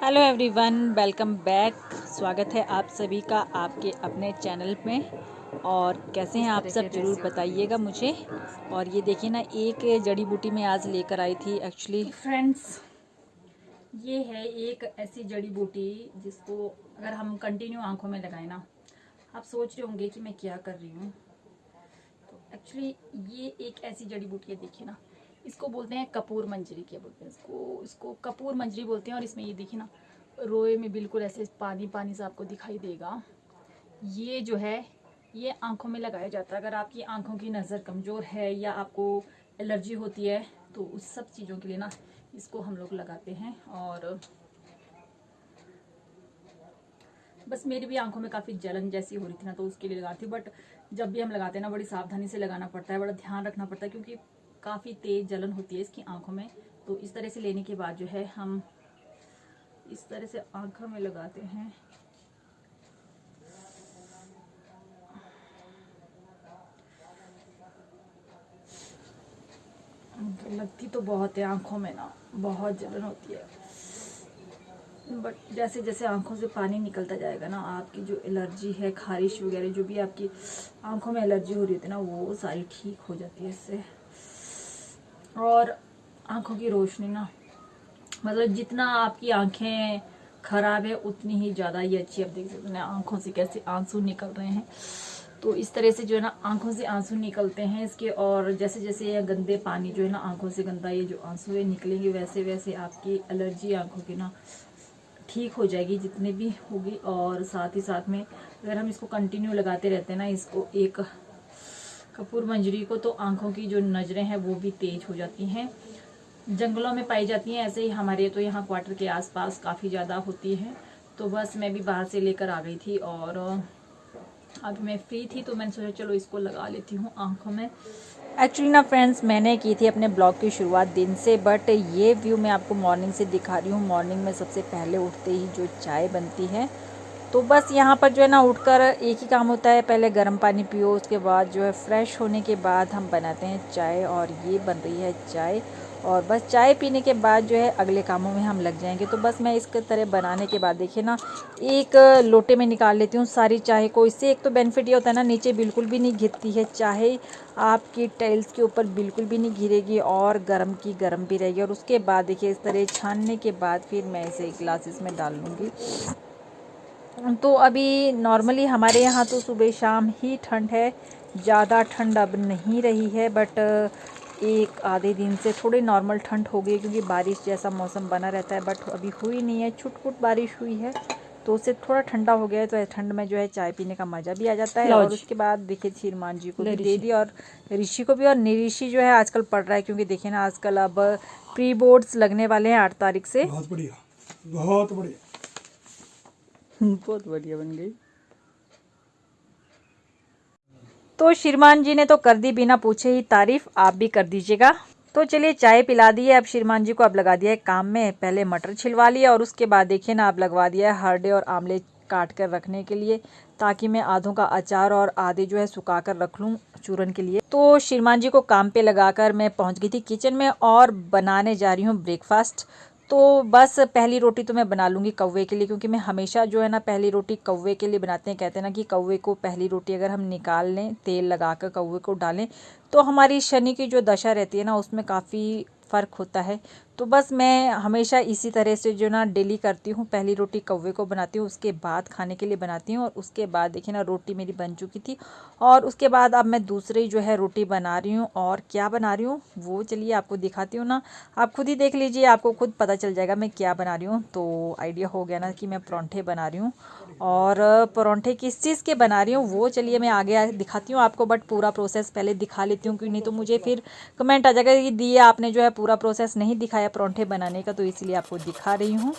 Hello everyone, welcome back. स्वागत है आप सभी का आपके अपने चैनल में। और कैसे हैं आप सब, ज़रूर बताइएगा मुझे। और ये देखिए ना, एक जड़ी बूटी मैं आज लेकर आई थी एक्चुअली फ्रेंड्स। ये है एक ऐसी जड़ी बूटी जिसको अगर हम कंटिन्यू आंखों में लगाए ना, आप सोच रहे होंगे कि मैं क्या कर रही हूँ। तो एक्चुअली ये एक ऐसी जड़ी बूटी है, देखिए ना, इसको बोलते हैं कपूर मंजरी। क्या बोलते हैं इसको कपूर मंजरी बोलते हैं। और इसमें ये देखिए ना, रोए में बिल्कुल ऐसे पानी पानी सा आपको दिखाई देगा। ये जो है ये आंखों में लगाया जाता है। अगर आपकी आंखों की नज़र कमज़ोर है या आपको एलर्जी होती है तो उस सब चीज़ों के लिए ना इसको हम लोग लगाते हैं। और बस मेरी भी आंखों में काफ़ी जलन जैसी हो रही थी ना, तो उसके लिए लगाती हूँ। बट जब भी हम लगाते हैं ना, बड़ी सावधानी से लगाना पड़ता है, बड़ा ध्यान रखना पड़ता है, क्योंकि काफ़ी तेज़ जलन होती है इसकी आंखों में। तो इस तरह से लेने के बाद जो है हम इस तरह से आंखों में लगाते हैं। लगती तो बहुत है आंखों में ना, बहुत जलन होती है। बट जैसे जैसे आंखों से पानी निकलता जाएगा ना, आपकी जो एलर्जी है, खारिश वगैरह जो भी आपकी आंखों में एलर्जी हो रही होती है ना, वो सारी ठीक हो जाती है इससे। और आंखों की रोशनी ना, मतलब जितना आपकी आंखें खराब है उतनी ही ज़्यादा ये अच्छी। आप देख सकते हैं आंखों से कैसे आंसू निकल रहे हैं। तो इस तरह से जो है ना आंखों से आंसू निकलते हैं इसके। और जैसे जैसे ये गंदे पानी जो है ना आंखों से गंदा ये जो आंसू है निकलेंगे, वैसे वैसे आपकी एलर्जी आंखों की ना ठीक हो जाएगी, जितने भी होगी। और साथ ही साथ में अगर हम इसको कंटिन्यू लगाते रहते हैं ना, इसको एक कपूर मंजरी को, तो आंखों की जो नज़रें हैं वो भी तेज हो जाती हैं। जंगलों में पाई जाती हैं, ऐसे ही हमारे तो यहाँ क्वार्टर के आसपास काफ़ी ज़्यादा होती है। तो बस मैं भी बाहर से लेकर आ गई थी और अब मैं फ्री थी तो मैंने सोचा चलो इसको लगा लेती हूँ आंखों में। एक्चुअली ना फ्रेंड्स, मैंने की थी अपने ब्लॉग की शुरुआत दिन से, बट ये व्यू मैं आपको मॉर्निंग से दिखा रही हूँ। मॉर्निंग में सबसे पहले उठते ही जो चाय बनती है, तो बस यहाँ पर जो है ना उठकर एक ही काम होता है, पहले गर्म पानी पियो, उसके बाद जो है फ्रेश होने के बाद हम बनाते हैं चाय। और ये बन रही है चाय। और बस चाय पीने के बाद जो है अगले कामों में हम लग जाएंगे। तो बस मैं इस तरह बनाने के बाद देखिए ना, एक लोटे में निकाल लेती हूँ सारी चाय को। इससे एक तो बेनिफिट ये होता है ना, नीचे बिल्कुल भी नहीं गिरती है चाय, आपकी टाइल्स के ऊपर बिल्कुल भी नहीं गिरेगी और गर्म की गर्म भी रहेगी। और उसके बाद देखिए इस तरह छानने के बाद फिर मैं इसे ग्लासेस में डाल लूँगी। तो अभी नॉर्मली हमारे यहाँ तो सुबह शाम ही ठंड है, ज़्यादा ठंड अब नहीं रही है। बट एक आधे दिन से थोड़ी नॉर्मल ठंड हो गई, क्योंकि बारिश जैसा मौसम बना रहता है। बट अभी हुई नहीं है, छुट-पुट बारिश हुई है, तो उससे थोड़ा ठंडा हो गया है। तो ठंड में जो है चाय पीने का मज़ा भी आ जाता है। और उसके बाद देखिए श्रीमान जी को भी दे दी और ऋषि को भी। और ऋषि जो है आजकल पढ़ रहा है, क्योंकि देखिए ना आजकल अब प्री बोर्ड्स लगने वाले हैं 8 तारीख से। बहुत बढ़िया, बहुत बढ़िया। बहुत बढ़िया बन गई। तो श्रीमान जी ने तो कर दी बिना पूछे ही तारीफ, आप भी कर दीजिएगा। तो चलिए चाय पिला दी है अब श्रीमान जी को। अब लगा दिया है काम में, पहले मटर छिलवा लिया और उसके बाद देखिए ना अब लगवा दिया है हरडे और आमले काट कर रखने के लिए, ताकि मैं आधों का अचार और आधे जो है सुखा कर रख लूँ चूरन के लिए। तो श्रीमान जी को काम पे लगाकर मैं पहुंच गई थी किचन में और बनाने जा रही हूँ ब्रेकफास्ट। तो बस पहली रोटी तो मैं बना लूँगी कौवे के लिए, क्योंकि मैं हमेशा जो है ना पहली रोटी कौवे के लिए बनाते हैं। कहते हैं ना कि कौवे को पहली रोटी अगर हम निकाल लें, तेल लगाकर कौवे को डालें, तो हमारी शनि की जो दशा रहती है ना उसमें काफ़ी फ़र्क होता है। तो बस मैं हमेशा इसी तरह से जो ना डेली करती हूँ, पहली रोटी कौवे को बनाती हूँ, उसके बाद खाने के लिए बनाती हूँ। और उसके बाद देखिए ना रोटी मेरी बन चुकी थी और उसके बाद अब मैं दूसरी जो है रोटी बना रही हूँ। और क्या बना रही हूँ वो चलिए आपको दिखाती हूँ ना, आप खुद ही देख लीजिए, आपको खुद पता चल जाएगा मैं क्या बना रही हूँ। तो आइडिया हो गया ना कि मैं परांठे बना रही हूँ। और परांठे किस चीज़ के बना रही हूँ वो चलिए मैं आगे दिखाती हूँ आपको। बट पूरा प्रोसेस पहले दिखा लेती हूँ, क्योंकि नहीं तो मुझे फिर कमेंट आ जाएगा कि दिया आपने जो है पूरा प्रोसेस नहीं दिखाया परांठे बनाने का, तो इसलिए आपको दिखा रही हूँ।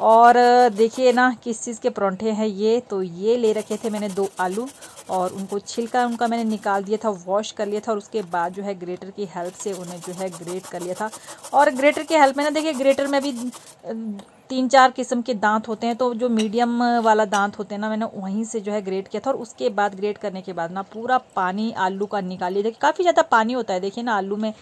और देखिए ना किस चीज़ के परांठे हैं ये। तो ये ले रखे थे मैंने 2 आलू और उनको छिलका उनका मैंने निकाल दिया था, वॉश कर लिया था। और उसके बाद जो है ग्रेटर की हेल्प से उन्हें जो है ग्रेट कर लिया था। और ग्रेटर की हेल्प में ना देखिए, ग्रेटर में भी 3-4 किस्म के दांत होते हैं, तो जो मीडियम वाला दांत होते हैं ना, मैंने वहीं से जो है ग्रेट किया था। और उसके बाद ग्रेट करने के बाद ना पूरा पानी आलू का निकाल लिया। देखिए काफ़ी ज़्यादा पानी होता है देखिए ना आलू में।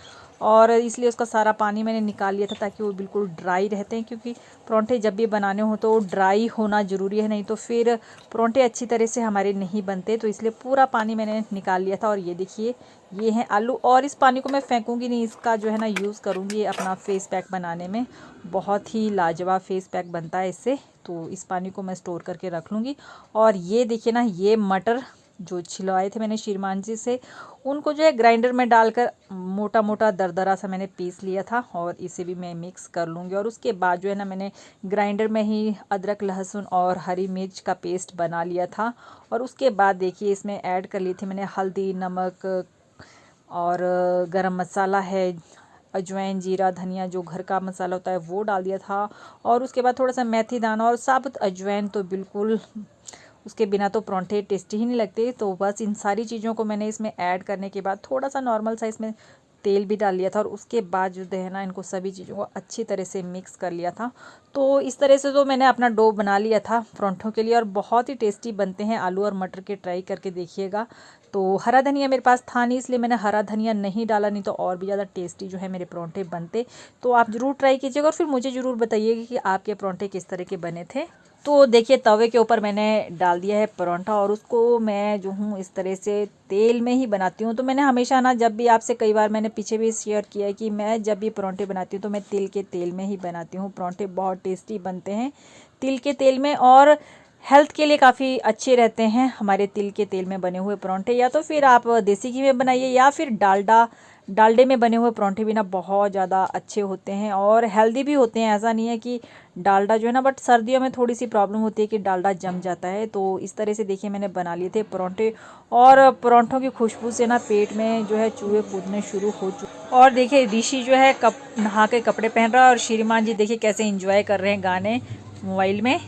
और इसलिए उसका सारा पानी मैंने निकाल लिया था ताकि वो बिल्कुल ड्राई रहते हैं, क्योंकि परांठे जब भी बनाने हो तो ड्राई होना ज़रूरी है, नहीं तो फिर परांठे अच्छी तरह से हमारे नहीं बनते। तो इसलिए पूरा पानी मैंने निकाल लिया था। और ये देखिए ये हैं आलू, और इस पानी को मैं फेंकूँगी नहीं, इसका जो है ना यूज़ करूँगी अपना फेस पैक बनाने में। बहुत ही लाजवाब फेस पैक बनता है इससे, तो इस पानी को मैं स्टोर करके रख लूँगी। और ये देखिए ना, ये मटर जो छिलवाए थे मैंने श्रीमान जी से, उनको जो है ग्राइंडर में डालकर मोटा मोटा दरदरा सा मैंने पीस लिया था, और इसे भी मैं मिक्स कर लूँगी। और उसके बाद जो है ना, मैंने ग्राइंडर में ही अदरक लहसुन और हरी मिर्च का पेस्ट बना लिया था। और उसके बाद देखिए इसमें ऐड कर ली थी मैंने हल्दी, नमक और गरम मसाला है, अजवाइन, जीरा, धनिया, जो घर का मसाला होता है वो डाल दिया था। और उसके बाद थोड़ा सा मेथी दाना और साबुत अजवाइन, तो बिल्कुल उसके बिना तो परांठे टेस्टी ही नहीं लगते। तो बस इन सारी चीज़ों को मैंने इसमें ऐड करने के बाद थोड़ा सा नॉर्मल साइज़ में तेल भी डाल लिया था, और उसके बाद जो है ना, इनको सभी चीज़ों को अच्छी तरह से मिक्स कर लिया था। तो इस तरह से तो मैंने अपना डो बना लिया था परांठों के लिए, और बहुत ही टेस्टी बनते हैं आलू और मटर के, ट्राई करके देखिएगा। तो हरा धनिया मेरे पास था नहीं, इसलिए मैंने हरा धनिया नहीं डाला, नहीं तो और भी ज़्यादा टेस्टी जो है मेरे परांठे बनते। तो आप ज़रूर ट्राई कीजिएगा, और फिर मुझे ज़रूर बताइएगा कि आपके परांठे किस तरह के बने थे। तो देखिए तवे के ऊपर मैंने डाल दिया है परांठा, और उसको मैं जो हूँ इस तरह से तेल में ही बनाती हूँ। तो मैंने हमेशा ना, जब भी आपसे कई बार मैंने पीछे भी शेयर किया है कि मैं जब भी परांठे बनाती हूँ तो मैं तिल के तेल में ही बनाती हूँ। परांठे बहुत टेस्टी बनते हैं तिल के तेल में, और हेल्थ के लिए काफ़ी अच्छे रहते हैं हमारे तिल के तेल में बने हुए परांठे। या तो फिर आप देसी घी में बनाइए, या फिर डालडे में बने हुए परांठे भी ना बहुत ज़्यादा अच्छे होते हैं और हेल्दी भी होते हैं। ऐसा नहीं है कि डालडा जो है ना, बट सर्दियों में थोड़ी सी प्रॉब्लम होती है कि डालडा जम जाता है। तो इस तरह से देखिए मैंने बना लिए थे परांठे, और परांठों की खुशबू से ना पेट में जो है चूहे कूदने शुरू हो चुके। और देखिए ऋषि जो है नहा के कपड़े पहन रहा है, और श्रीमान जी देखिए कैसे इंजॉय कर रहे हैं गाने मोबाइल में।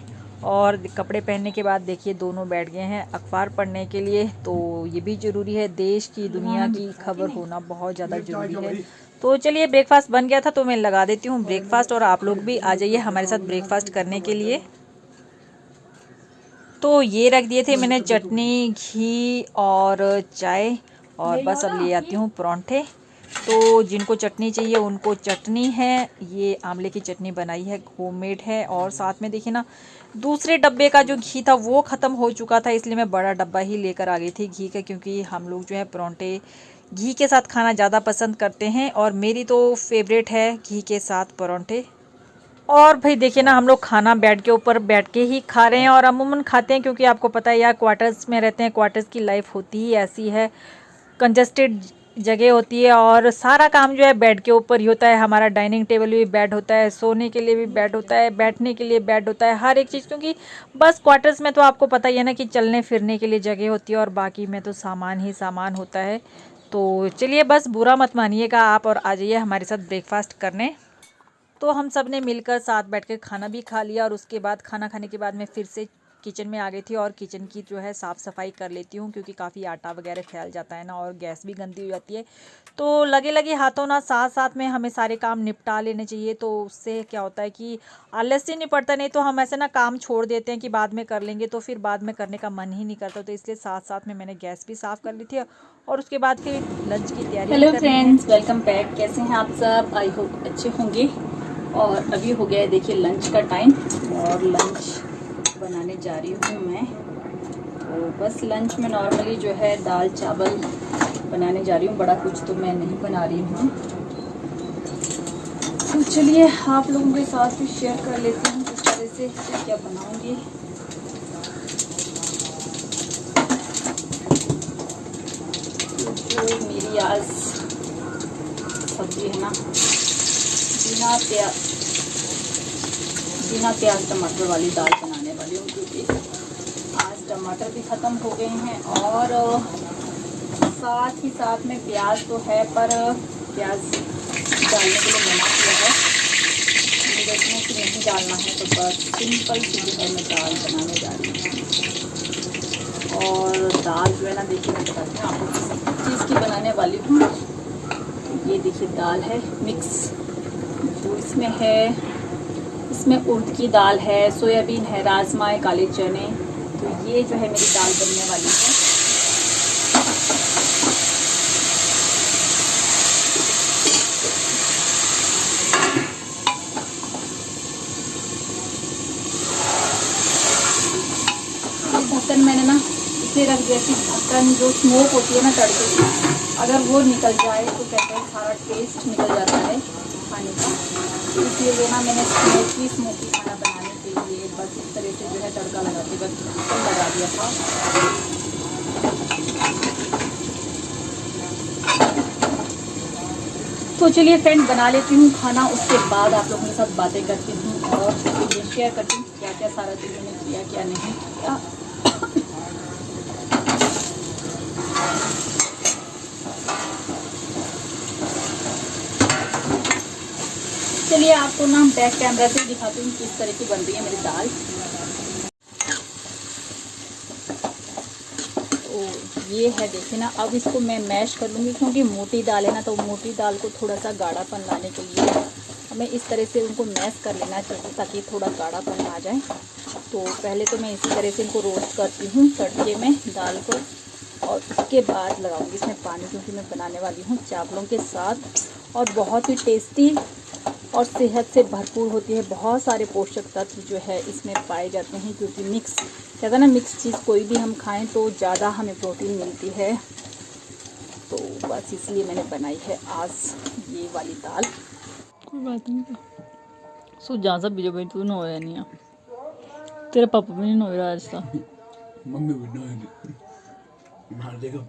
और कपड़े पहनने के बाद देखिए दोनों बैठ गए हैं अखबार पढ़ने के लिए। तो ये भी ज़रूरी है, देश की दुनिया की खबर होना बहुत ज़्यादा ज़रूरी है। तो चलिए ब्रेकफास्ट बन गया था, तो मैं लगा देती हूँ ब्रेकफास्ट, और आप लोग भी आ जाइए हमारे साथ ब्रेकफास्ट करने के लिए। तो ये रख दिए थे मैंने चटनी, घी और चाय, और बस अब ले आती हूँ परांठे। तो जिनको चटनी चाहिए उनको चटनी है, ये आंवले की चटनी बनाई है, होममेड है। और साथ में देखिए ना, दूसरे डब्बे का जो घी था वो ख़त्म हो चुका था, इसलिए मैं बड़ा डब्बा ही लेकर आ गई थी घी का, क्योंकि हम लोग जो है परांठे घी के साथ खाना ज़्यादा पसंद करते हैं, और मेरी तो फेवरेट है घी के साथ परांठे। और भाई देखिए ना, हम लोग खाना बेड के ऊपर बैठ के ही खा रहे हैं, और अमूमन खाते हैं क्योंकि आपको पता है यार क्वार्टर्स में रहते हैं, क्वार्टर्स की लाइफ होती ही ऐसी है, कंजस्टेड जगह होती है, और सारा काम जो है बेड के ऊपर ही होता है। हमारा डाइनिंग टेबल भी बेड होता है, सोने के लिए भी बेड होता है, बैठने के लिए बेड होता है, हर एक चीज़। क्योंकि बस क्वार्टर्स में तो आपको पता ही है ना कि चलने फिरने के लिए जगह होती है, और बाकी में तो सामान ही सामान होता है। तो चलिए बस बुरा मत मानिएगा आप, और आ जाइए हमारे साथ ब्रेकफास्ट करने। तो हम सब ने मिलकर साथ बैठ कर खाना भी खा लिया, और उसके बाद खाना खाने के बाद मैं फिर से किचन में आ गई थी, और किचन की जो है साफ़ सफाई कर लेती हूँ, क्योंकि काफ़ी आटा वगैरह फैल जाता है ना, और गैस भी गंदी हो जाती है। तो लगे लगे हाथों ना साथ साथ में हमें सारे काम निपटा लेने चाहिए। तो उससे क्या होता है कि आलस ही नहीं पड़ता, नहीं तो हम ऐसे ना काम छोड़ देते हैं कि बाद में कर लेंगे, तो फिर बाद में करने का मन ही नहीं करता। तो इसलिए साथ साथ में मैंने गैस भी साफ़ कर ली थी, और उसके बाद फिर लंच की तैयारी। Hello friends, welcome back. कैसे हैं आप सब? आई होप अच्छे होंगे। और अभी हो गया है देखिए लंच का टाइम, और लंच बनाने जा रही हूँ मैं। तो बस लंच में नॉर्मली जो है दाल चावल बनाने जा रही हूँ, बड़ा कुछ तो मैं नहीं बना रही हूँ। तो चलिए आप लोगों के साथ भी शेयर कर लेती हूँ किस तरह से क्या बनाऊँगी। तो जो मेरी आज सब्जी है ना, बिना प्याज टमाटर वाली दाल बनाने वाली हूँ, क्योंकि आज टमाटर भी ख़त्म हो गए हैं, और साथ ही साथ में प्याज तो है, पर प्याज डालने के लिए मना किया है, देखने कि नहीं डालना है। तो बस सिंपल सी जो है मैं दाल बनाने जा रही हूँ। और दाल जो है ना, देखिए मैं बताती हूँ आपको किस चीज़ की बनाने वाली हूँ। ये देखिए दाल है मिक्स, तो इसमें है, इसमें उड़द की दाल है, सोयाबीन है, राजमा है, काले चने। तो ये जो है मेरी दाल बनने वाली है। ऐसे रख दिया कि ढक्कन जो स्मोक होती है ना तड़के की, अगर वो निकल जाए तो कहते हैं सारा टेस्ट निकल जाता है खाने का। तो इसलिए जो ना मैंने स्मोकी खाना बनाने के लिए बस इस तरह से जो है तड़का लगाते वक्त ढक्कन लगा दिया था। तो चलिए फ्रेंड, बना लेती हूँ खाना, उसके बाद आप लोगों के साथ बातें करती हूँ और ये शेयर करती हूँ क्या क्या सारा चीज़ मैंने किया क्या नहीं किया। चलिए आपको ना बैक कैमरा से दिखाती हूँ किस तरह की बन रही है मेरी दाल। तो ये है, देखिए ना, अब इसको मैं मैश कर लूँगी क्योंकि मोटी दाल है ना, तो मोटी दाल को थोड़ा सा गाढ़ापन लाने के लिए हमें इस तरह से उनको मैश कर लेना चाहिए ताकि थोड़ा गाढ़ापन आ जाए। तो पहले तो मैं इसी तरह से इनको रोस्ट करती हूँ तड़के में दाल को, और उसके बाद लगाऊंगी इसमें पानी क्योंकि मैं बनाने वाली हूँ चावलों के साथ। और बहुत ही टेस्टी और सेहत से भरपूर होती है, बहुत सारे पोषक तत्व जो है इसमें पाए जाते हैं क्योंकि मिक्स, कहते हैं ना, मिक्स चीज़ कोई भी हम खाएं तो ज़्यादा हमें प्रोटीन मिलती है। तो बस इसलिए मैंने बनाई है आज ये वाली दाल। कोई बात नहीं, सो जहाँ सब बीजो भाई तू ना होया नहीं, तेरे पापा भी नहीं हो रहा आज था, मम्मी भी नहीं मार देगा।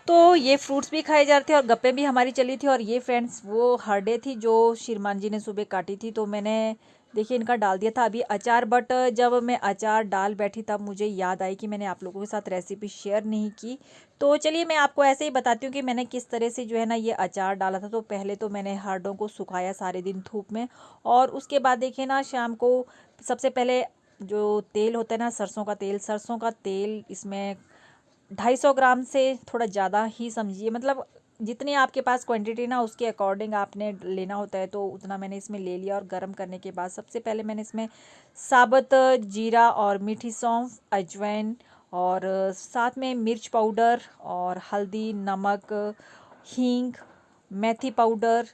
तो ये फ्रूट्स भी खाए जा रहे थे और गप्पे भी हमारी चली थी। और ये फ्रेंड्स वो हरडे थी जो श्रीमान जी ने सुबह काटी थी, तो मैंने देखिए इनका डाल दिया था अभी अचार। बट जब मैं अचार डाल बैठी तब मुझे याद आई कि मैंने आप लोगों के साथ रेसिपी शेयर नहीं की। तो चलिए मैं आपको ऐसे ही बताती हूँ कि मैंने किस तरह से जो है ना ये अचार डाला था। तो पहले तो मैंने हरडों को सुखाया सारे दिन धूप में, और उसके बाद देखिए ना शाम को सबसे पहले जो तेल होता है ना, सरसों का तेल इसमें 250 ग्राम से थोड़ा ज़्यादा ही समझिए, मतलब जितनी आपके पास क्वांटिटी ना उसके अकॉर्डिंग आपने लेना होता है, तो उतना मैंने इसमें ले लिया। और गर्म करने के बाद सबसे पहले मैंने इसमें साबुत जीरा और मीठी सौंफ, अजवाइन और साथ में मिर्च पाउडर और हल्दी, नमक, हींग, मेथी पाउडर,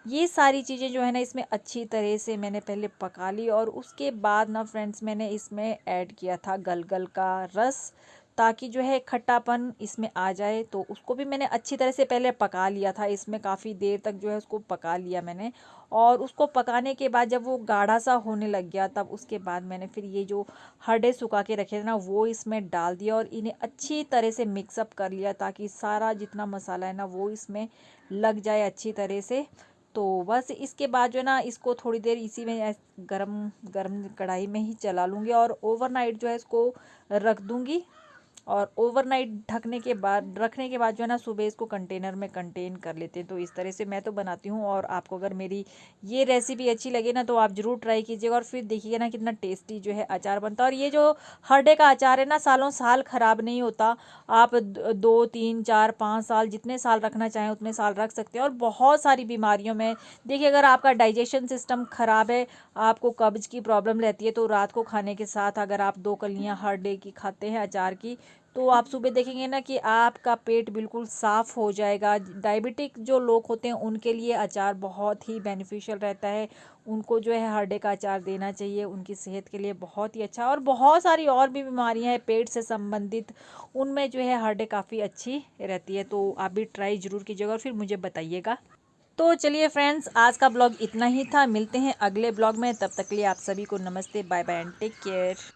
ये सारी चीज़ें जो है ना इसमें अच्छी तरह से मैंने पहले पका ली। और उसके बाद ना फ्रेंड्स मैंने इसमें ऐड किया था गलगल का रस, ताकि जो है खट्टापन इसमें आ जाए। तो उसको भी मैंने अच्छी तरह से पहले पका लिया था, इसमें काफ़ी देर तक जो है उसको पका लिया मैंने। और उसको पकाने के बाद जब वो गाढ़ा सा होने लग गया, तब उसके बाद मैंने फिर ये जो हरडे सुखा के रखे थे ना वो इसमें डाल दिया और इन्हें अच्छी तरह से मिक्सअप कर लिया ताकि सारा जितना मसाला है ना वो इसमें लग जाए अच्छी तरह से। तो बस इसके बाद जो है ना इसको थोड़ी देर इसी में गरम गरम कढ़ाई में ही चला लूँगी और ओवरनाइट जो है इसको रख दूँगी। और ओवरनाइट रखने के बाद जो है ना सुबह इसको कंटेनर में कंटेन कर लेते हैं। तो इस तरह से मैं तो बनाती हूँ। और आपको अगर मेरी ये रेसिपी अच्छी लगे ना तो आप ज़रूर ट्राई कीजिएगा और फिर देखिएगा ना कितना टेस्टी जो है अचार बनता है। और ये जो हरडे का अचार है ना सालों साल ख़राब नहीं होता, आप 2 3 4 5 साल जितने साल रखना चाहें उतने साल रख सकते हैं। और बहुत सारी बीमारियों में देखिए, अगर आपका डाइजेशन सिस्टम ख़राब है, आपको कब्ज़ की प्रॉब्लम रहती है, तो रात को खाने के साथ अगर आप 2 कलियाँ हरडे की खाते हैं अचार की, तो आप सुबह देखेंगे ना कि आपका पेट बिल्कुल साफ़ हो जाएगा। डायबिटिक जो लोग होते हैं उनके लिए अचार बहुत ही बेनिफिशियल रहता है, उनको जो है हरडे का अचार देना चाहिए, उनकी सेहत के लिए बहुत ही अच्छा। और बहुत सारी और भी बीमारियां हैं पेट से संबंधित, उनमें जो है हरडे काफ़ी अच्छी रहती है। तो आप भी ट्राई ज़रूर कीजिएगा और फिर मुझे बताइएगा। तो चलिए फ्रेंड्स, आज का ब्लॉग इतना ही था, मिलते हैं अगले ब्लॉग में, तब तक के लिए आप सभी को नमस्ते, bye bye and take care.